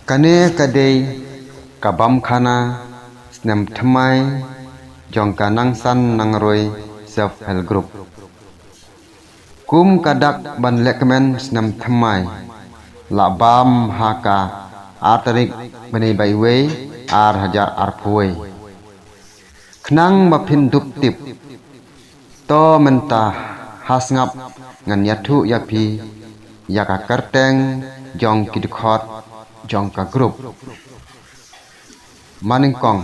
Kane kadei kabam khana snem thamai jong kanang san nangroi self help group kum kadak ban lekmen snem thamai la bam haka atarik bani baiwe ar hajar arpuai khnang maphin dup tip to menta hasngap ngan yathu yapi yaka karteng jong kidkhot jong ka group maningkong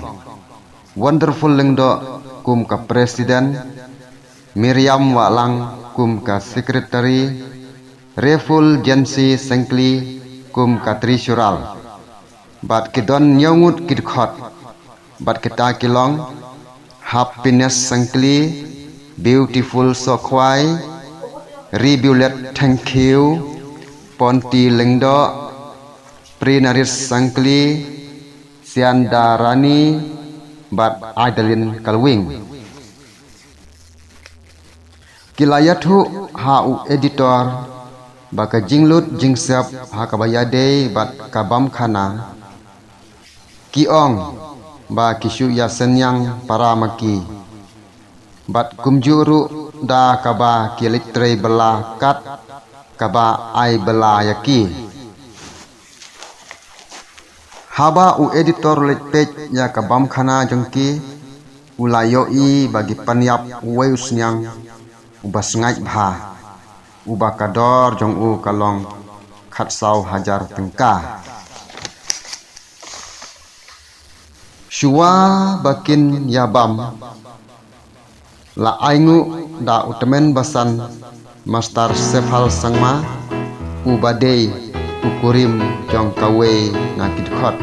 wonderful lengdo kum ka presiden Miriam Walang kum ka secretary Reful Jensi Sengkli kum ka treasural bat kidon nyongut kidkhot bat kita kilong happiness Sengkli beautiful sokwai rebulet thank you ponti lengdo Prinaris Sengkli Siandarani bat Adeline Kalwing kilayathu hau editor baka jinglut jingsep hakabayade bat kabam khana kiong ba kishu yasenyang paramaki bat kumjuru da kaba kilitre bela kat kaba ai bela yaki haba u editor let page ya kabam khana jongki ulayoi bagi panyap weusnyang ubasngai bha ubakador jong u kalong khatsau hajar tengka shua bakin yabam la aingu da utemen basan master sefal sangma ubadei ukurim jong kawe na kidkhot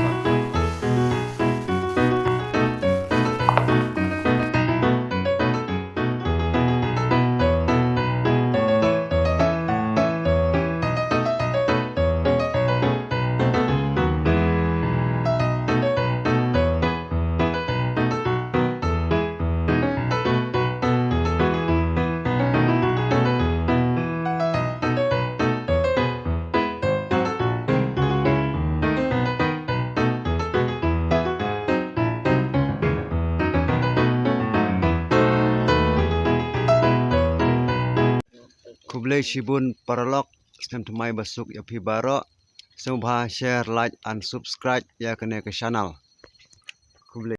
Kublai Shibun Paralog stem tumai basuk yapi baro subha share like and subscribe ya kene ke channel